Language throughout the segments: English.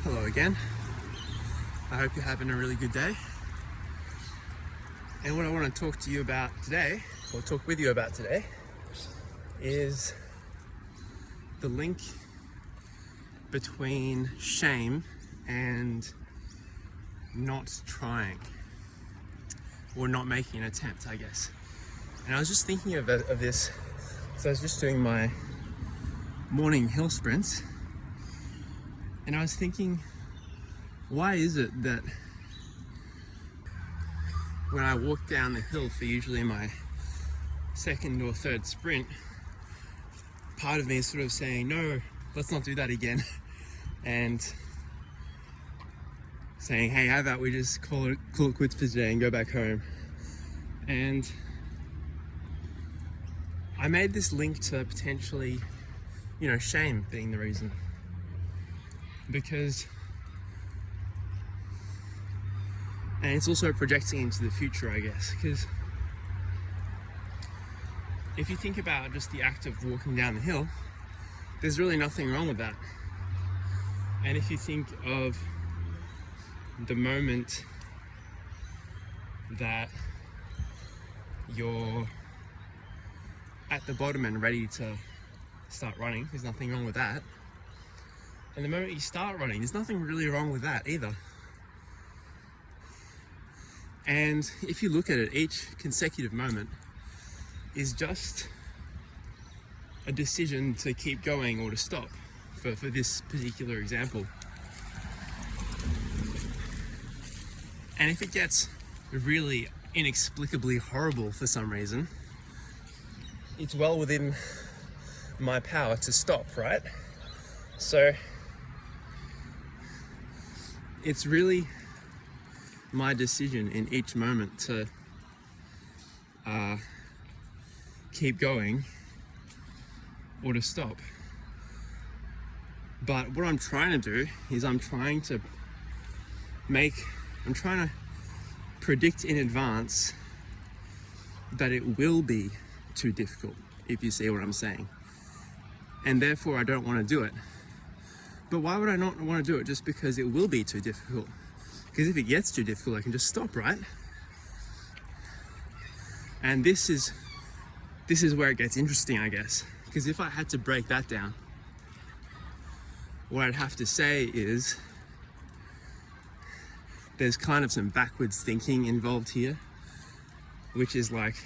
Hello again. I hope you're having a really good day. And what I want to talk to you about today, or talk with you about today, is the link between shame and not trying, or not making an attempt, I guess. And I was just thinking of this. So I was just doing my morning hill sprints, and I was thinking, why is it that when I walk down the hill for usually my second or third sprint, part of me is sort of saying, no, let's not do that again. And saying, hey, how about we just call it quits for today and go back home. And I made this link to potentially, shame being the reason. And it's also projecting into the future, I guess, because if you think about just the act of walking down the hill, there's really nothing wrong with that. And if you think of the moment that you're at the bottom and ready to start running, there's nothing wrong with that. And the moment you start running, there's nothing really wrong with that either. And if you look at it, each consecutive moment is just a decision to keep going or to stop for this particular example. And if it gets really inexplicably horrible for some reason, it's well within my power to stop, right? So it's really my decision in each moment to keep going or to stop. But what I'm trying to do is I'm trying to predict in advance that it will be too difficult, if you see what I'm saying. And therefore I don't want to do it. But why would I not want to do it just because it will be too difficult? Because if it gets too difficult, I can just stop, right? And this is where it gets interesting, I guess. Because if I had to break that down, what I'd have to say is there's kind of some backwards thinking involved here, which is like,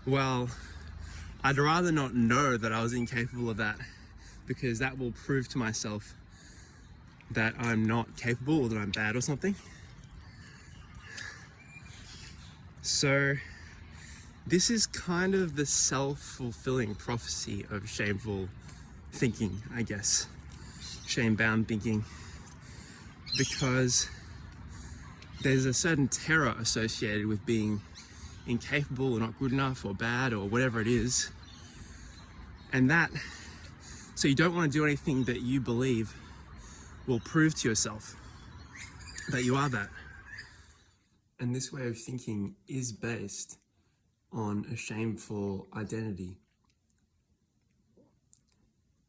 well, I'd rather not know that I was incapable of that, because that will prove to myself that I'm not capable or that I'm bad or something. So this is kind of the self-fulfilling prophecy of shameful thinking, I guess. Shame-bound thinking. Because there's a certain terror associated with being incapable or not good enough or bad or whatever it is. And so you don't want to do anything that you believe will prove to yourself that you are that. And this way of thinking is based on a shameful identity,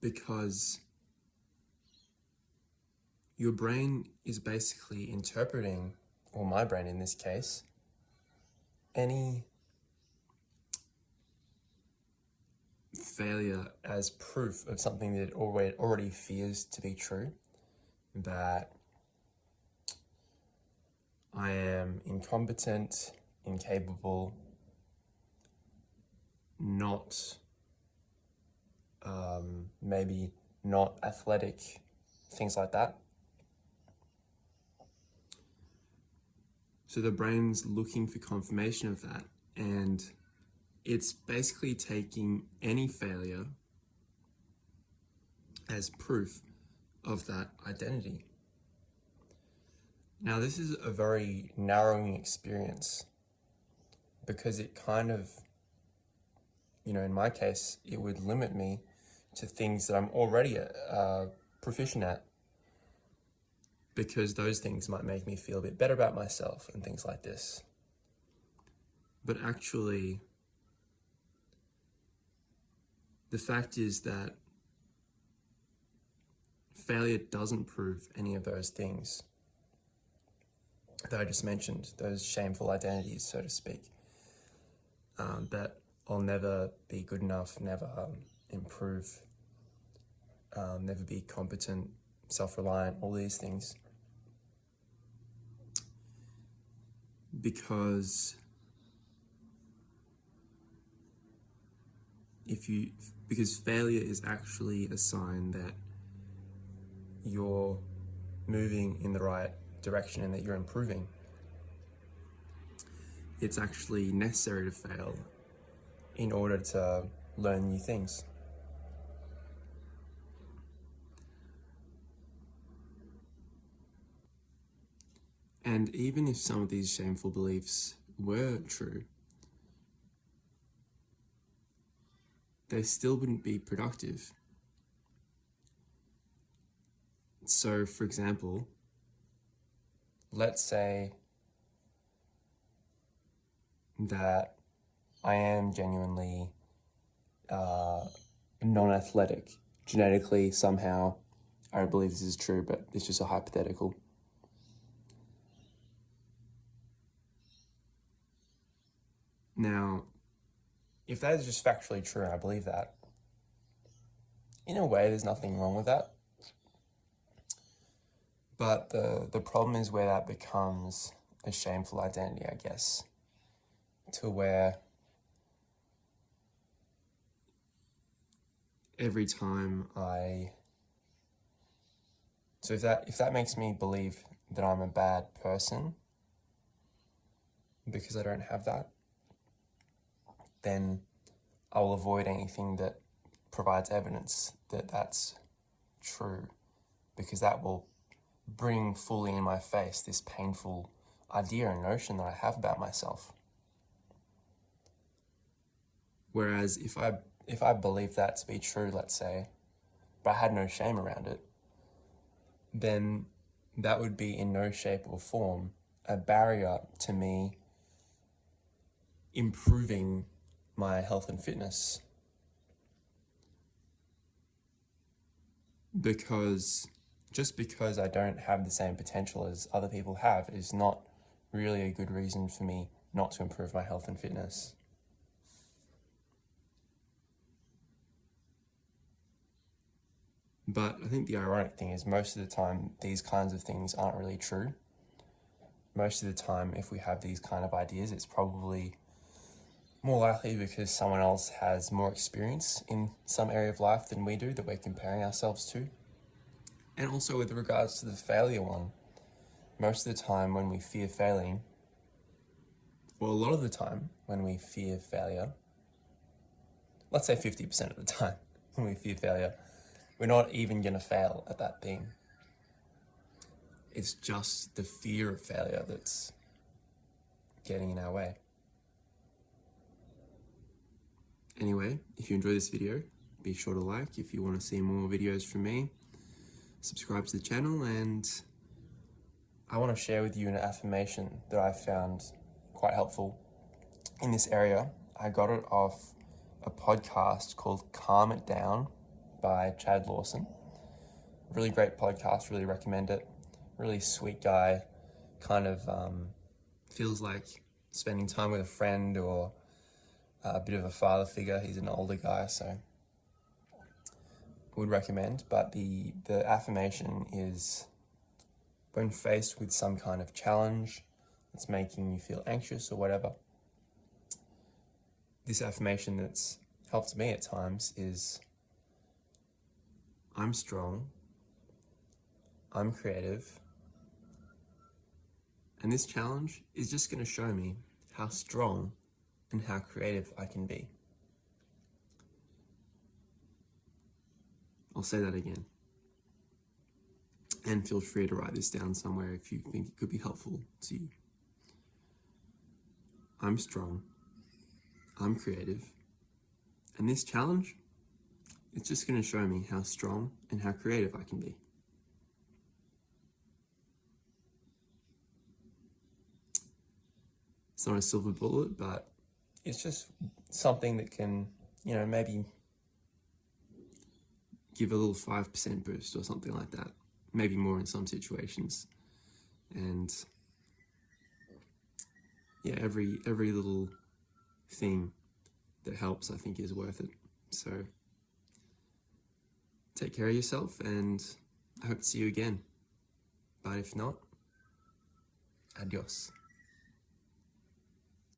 because your brain is basically interpreting, or my brain in this case, any failure as proof of something that it already fears to be true, that I am incompetent, incapable, not maybe not athletic, things like that. So the brain's looking for confirmation of that, and it's basically taking any failure as proof of that identity. Now, this is a very narrowing experience, because it kind of, in my case, it would limit me to things that I'm already proficient at, because those things might make me feel a bit better about myself and things like this. But actually, the fact is that failure doesn't prove any of those things that I just mentioned, those shameful identities, so to speak, that I'll never be good enough, never improve, never be competent, self-reliant, all these things. Because failure is actually a sign that you're moving in the right direction and that you're improving. It's actually necessary to fail in order to learn new things. And even if some of these shameful beliefs were true, they still wouldn't be productive. So, for example, let's say that I am genuinely non-athletic. Genetically, somehow, I don't believe this is true, but it's just a hypothetical. Now, if that is just factually true, and I believe that, in a way, there's nothing wrong with that. But the problem is where that becomes a shameful identity, I guess, to where every time so if that makes me believe that I'm a bad person because I don't have that, then I will avoid anything that provides evidence that that's true, because that will bring fully in my face this painful idea and notion that I have about myself. Whereas if I believe that to be true, let's say, but I had no shame around it, then that would be in no shape or form a barrier to me improving my health and fitness. Because just because I don't have the same potential as other people have is not really a good reason for me not to improve my health and fitness. But I think the ironic thing is most of the time these kinds of things aren't really true. Most of the time, if we have these kind of ideas, it's probably more likely because someone else has more experience in some area of life than we do that we're comparing ourselves to. And also with regards to the failure one, most of the time when we fear failing, well, a lot of the time when we fear failure, let's say 50% of the time when we fear failure, we're not even going to fail at that thing. It's just the fear of failure that's getting in our way. Anyway, if you enjoyed this video, be sure to like. If you want to see more videos from me, subscribe to the channel. And I want to share with you an affirmation that I found quite helpful in this area. I got it off a podcast called Calm It Down by Chad Lawson. Really great podcast, really recommend it. Really sweet guy, kind of feels like spending time with a friend or a bit of a father figure. He's an older guy, so would recommend. But the affirmation is, when faced with some kind of challenge that's making you feel anxious or whatever, this affirmation that's helped me at times is, I'm strong, I'm creative, and this challenge is just going to show me how strong and how creative I can be. I'll say that again. And feel free to write this down somewhere if you think it could be helpful to you. I'm strong, I'm creative, and this challenge, it's just going to show me how strong and how creative I can be. It's not a silver bullet, but it's just something that can, maybe give a little 5% boost or something like that. Maybe more in some situations. And yeah, every little thing that helps, I think, is worth it. So take care of yourself, and I hope to see you again. But if not, adios.